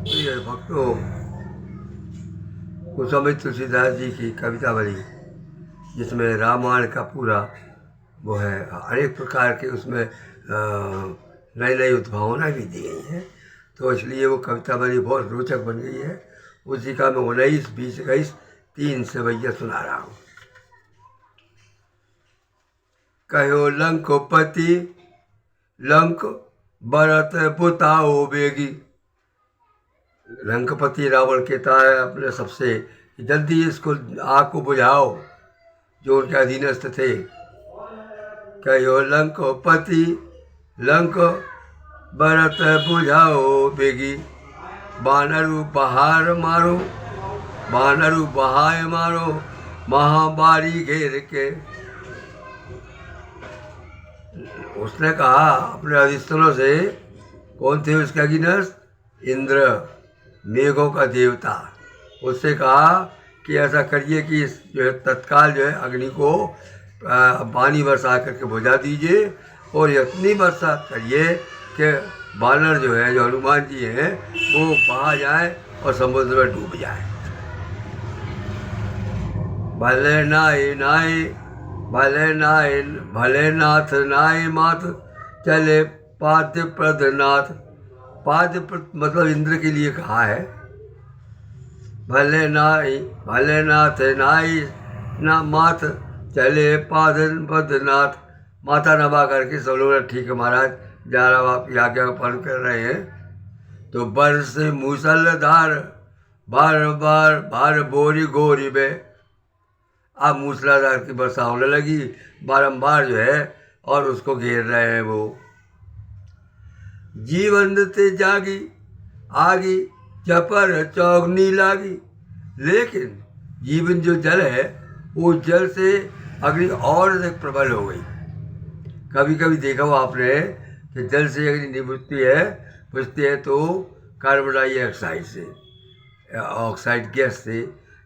प्रिय भक्तों, गोस्वामी तुलसीदास जी की कविता बनी, जिसमें रामायण का पूरा वो है, अनेक प्रकार के उसमें नई नई उद्भावनाएँ भी दी गई हैं। तो इसलिए वो कविता बनी, बहुत रोचक बन गई है। उसी का मैं 19, 20, 21, 3 से भैया सुना रहा हूँ। कहो लंकोपति लंक बरत बुताओ बेगी। लंकपति रावण कहता है अपने सबसे, जल्दी इसको आग को बुझाओ, जो उनके अधीनस्थ थे। कहो लंकोपति लंक बरत बुझाओ बेगी। बानरु बहार मारो, बानरु बहाय मारो, महाबारी घेर के। उसने कहा अपने अधिष्ठानों से, कौन थे उसके अधीनस्थ? इंद्र, मेघों का देवता। उससे कहा कि ऐसा करिए कि जो है तत्काल जो है अग्नि को पानी बरसा करके बुझा दीजिए, और इतनी वर्षा करिए कि बानर जो है, जो हनुमान जी हैं, वो बहा जाए और समुद्र में डूब जाए। भले नाय नाय, भले नाय, भले नाथ नाय माथ, चले पाद्य प्रदनाथ। पाद्य मतलब इंद्र के लिए कहा है। भले नाय, भले नाथ नाय ना माथ, चले पादन पदनाथ। माता नभा करके सब लोग, ठीक है महाराज, जा रहा आप आज्ञा का पालन कर रहे हैं। तो बरस मूसलधार, बार बार बार बोरी गोरी में। अब मूसलाधार की वर्षा होने लगी बारंबार जो है, और उसको घेर रहे हैं वो। जीवन ते जागी आगी, चपर चौगनी लागी। लेकिन जीवन जो जल है, वो जल से अग्नि और अधिक प्रबल हो गई। कभी कभी देखा हो आपने कि जल से अग्नि नहीं बुझती है तो कार्बन डाइऑक्साइड से, ऑक्साइड गैस से,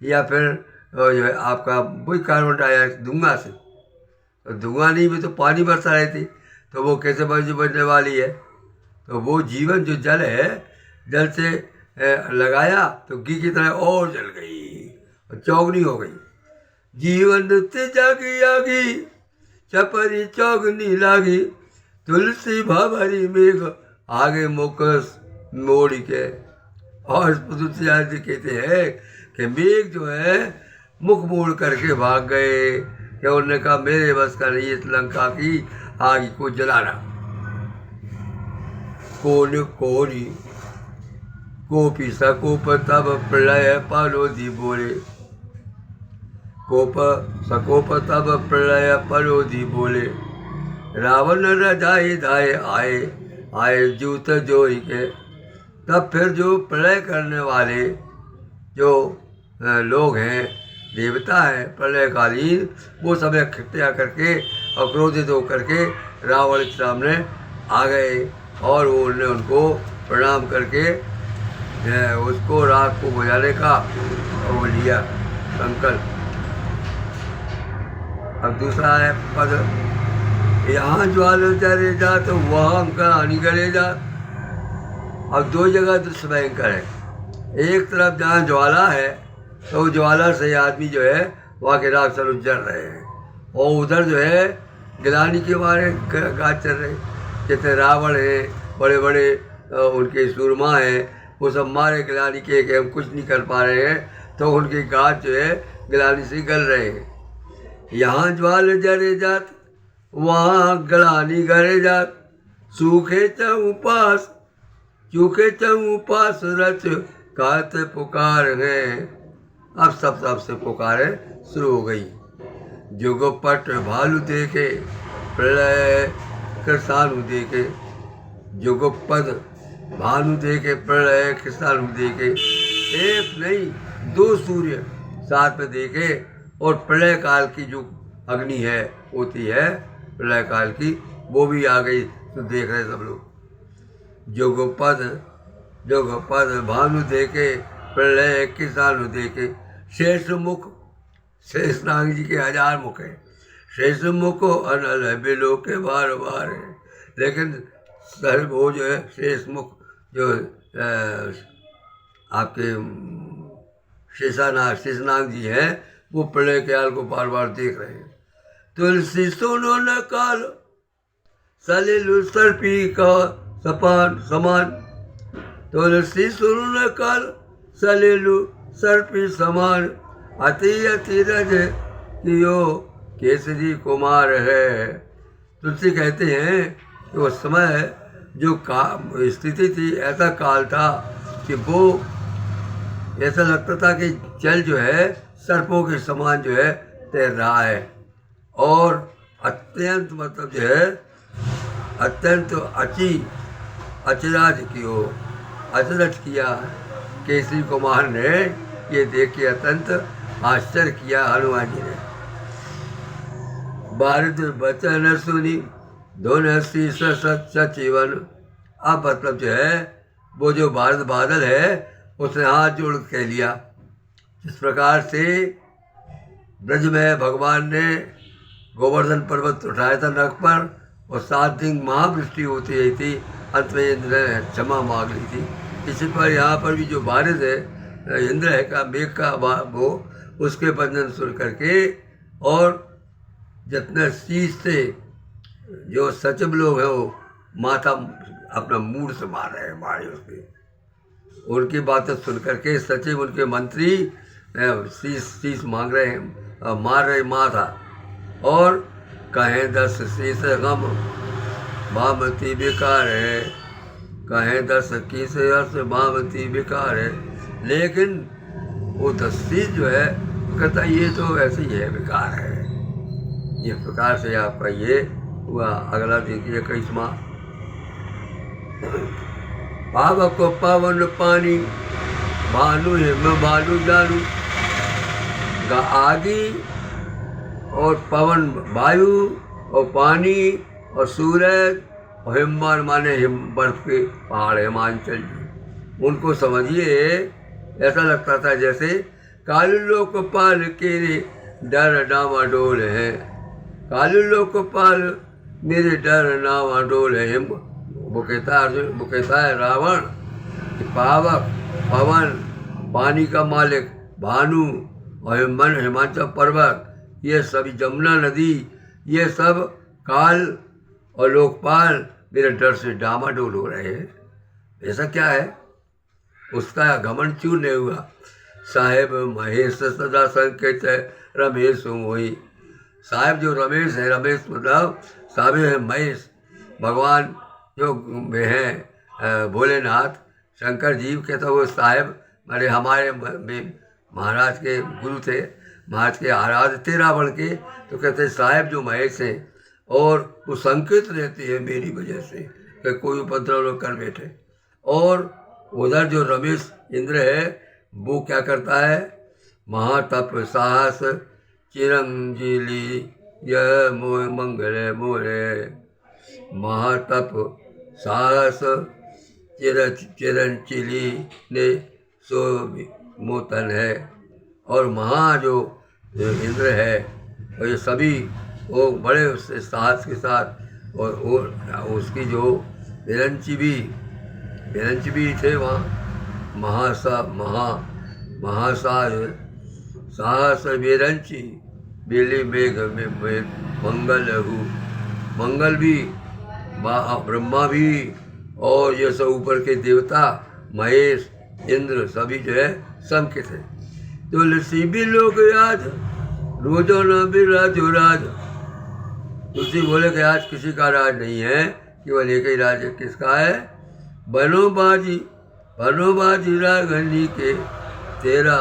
या फिर जो है आपका वही कार्बन डाइऑक्साइड धुआं से। तो धुआं नहीं भी तो पानी बरसा रही थी, तो वो कैसे बनने वाली है? तो वो जीवन जो जल है, जल से लगाया तो घी की तरह और जल गई और चौगनी हो गई। जीवन ते जागी आगी, चपरी चौगनी लागी। तुलसी भवरी मेघ आगे मुकस मोड़ के। और तुलसीदास जी कहते हैं कि मेघ जो है मुख मोड़ करके भाग गए, कि उन्होंने कहा मेरे बस का नहीं इस लंका की आग को जलाना। कौन कोरी कोपी सकोप तब प्रलय परोधि बोले। कोप सकोप तब प्रलय परोधि बोले। रावण रजाई धाये आए, आए जूत जोई के। तब फिर जो प्रलय करने वाले जो लोग हैं, देवता हैं प्रलयकालीन, वो सब इकट्ठा करके और क्रोधित होकर के रावण के सामने आ गए, और उन्होंने उनको प्रणाम करके उसको राग को बुझाने का वो लिया संकल्प। अब दूसरा है पद, यहाँ ज्वाल जले जा तो वहाँ हानि करे जा। अब दो जगह दृश्य भयंकर है। एक तरफ जहाँ ज्वाला है, तो ज्वाला से आदमी जो है वहाँ के राग स्वरूप जल रहे हैं, और उधर जो है गिलानी के मारे गाज चल रहे। जैसे रावण है, बड़े बड़े उनके सूरमा हैं, वो सब मारे गिलानी के कि हम कुछ नहीं कर पा रहे हैं, तो उनके गाज जो है गिलानी से गल रहे हैं। यहाँ ज्वाल जरे जात, वहाँ गलानी गरे जात। सूखे चऊ पास, चूखे चऊ पास रच, कहते पुकार है। अब सबसे पुकारे शुरू हो गई। जुगपट भालू देखे, प्रलय कृषाणु देखे। जुगपद भानु देखे, प्रलय कृषाणु देखे। एक नहीं दो सूर्य साथ में देखे, और प्रलय काल की जो अग्नि है होती है प्रलय काल की, वो भी आ गई, तो देख रहे सब लोग। जुगपद भानु देखे, प्रलय कृषाणु देखे। शेष मुख, शेष नाग जी के 1000 मुख है। शेष मुख अनल है, बिलो के बार बार है। लेकिन वो जो है शेष मुख जो आपके शेषनाग जी हैं, वो प्रलय काल को बार बार देख रहे हैं। तुलसी सुनो न काल सलिल सर्पी का समान, तुलसी सुनो न काल सलिल सर्पी समान, अति अति रज कियो केसरी कुमार है। तुलसी कहते हैं कि उस समय जो स्थिति थी, ऐसा काल था कि वो ऐसा लगता था कि जल जो है सर्पों के समान जो है तैर रहा है, और अत्यंत मतलब जो है अत्यंत अचरज किया केसरी कुमार ने, ये देख के अत्यंत आश्चर्य किया हनुमान जी ने। भारत बचन सुनी धुन हसी सचिवन। अब मतलब जो है वो जो भारत बादल है उसने हाथ जोड़ कह लिया। इस प्रकार से ब्रज में भगवान ने गोवर्धन पर्वत उठाया था नख पर, और 7 दिन महावृष्टि होती रही थी। अंत में इंद्र ने क्षमा मांग ली थी। इसी पर यहाँ पर भी जो बारिश है इंद्र है का मेघ का वो उसके बंधन सुन करके, और जितने शीश से जो सचिव लोग हैं वो माथा अपना मूड से मार रहे हैं, मारे उसके, उनकी बातें सुन करके सचिव उनके मंत्री शीश मांग रहे हैं, मार रहे माथा। और कहें 10 शीश गम बामती बेकार है, कहें 10 कीस अर्थ बामती बेकार है, लेकिन वो 10 शीश जो है कहता ये तो ऐसे ही है, बेकार है। इस प्रकार से आपका ये हुआ। अगला देखिए 21वां। पावक को पवन पानी भानु हिम भानु जानू, आगी और पवन वायु और पानी और सूरज और हिमवान माने हिम बर्फ के पहाड़ हिमांचल जी, उनको समझिए ऐसा लगता था जैसे कालू लोकपाल के डर डामाडोल है, कालू लोकपाल मेरे डर डामाडोल है। वो कहता है अर्जुन, वो कहता है रावण कि पावक पवन पानी का मालिक भानु और हिमाचल पर्वत, ये सभी जमुना नदी, ये सब काल और लोकपाल मेरे डर से डामाडोल हो रहे हैं। ऐसा क्या है? उसका घमंड चूर नहीं हुआ। साहेब महेश सदा संकेत है रमेश हुई। साहेब जो रमेश है, रमेश मतलब साहब है महेश, भगवान जो हैं भोलेनाथ शंकर जी के, तो वो साहेब मारे हमारे महाराज के गुरु थे, महाराज के आराध्य थे रावण के, तो कहते साहेब जो महेश हैं, और वो संकेत रहती है मेरी वजह से कि कोई उपद्रव लोग कर बैठे। और उधर जो रमेश इंद्र है वो क्या करता है? महातप साहस चिरंजीली यह मोह मंगल मोरे, महातप साहस चिरंचिली ने सो मोतन है। और महा जो इंद्र है, और ये सभी वो बड़े उससे साहस के साथ, और उसकी जो विरंची भी थे वहाँ, महासाज साहस विरंची बेली मेघ में मंगल मंगल भी, ब्रह्मा भी, और ये सब ऊपर के देवता महेश इंद्र सभी जो है संकेत है। तुलसी भी लोग आज रोजो न भी राजो राज। तुलसी बोले कि आज किसी का राज नहीं है, केवल एक ही राज है। किसका है? बनोबाजी रागनी के तेरा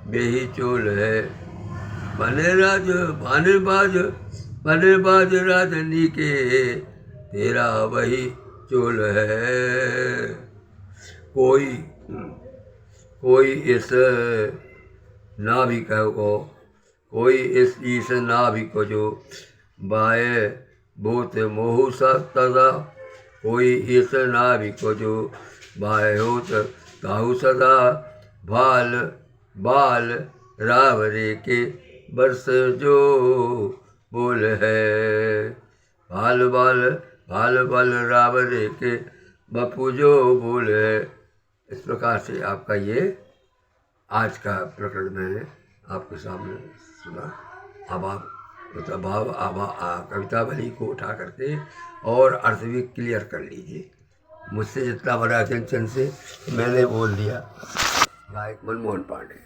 बेही चोल है। बनेबाज राजनी के तेरा वही चोल है। कोई इस नाभि को, कोई इस नाभि को जो बाए बोत मोहु सदा, कोई इस नाभि को जो बाए होत ताहु सदा, बाल रावरे के बरस जो बोल है। बाल रावरे के बपू जो बोल है। इस प्रकार से आपका ये आज का प्रकरण मैंने आपके सामने सुना। अब आप मतलब कवितावली को उठा करके और अर्थ भी क्लियर कर लीजिए। मुझसे जितना बड़ा अटेंशन से मैंने बोल दिया। गायक मनमोहन पांडे।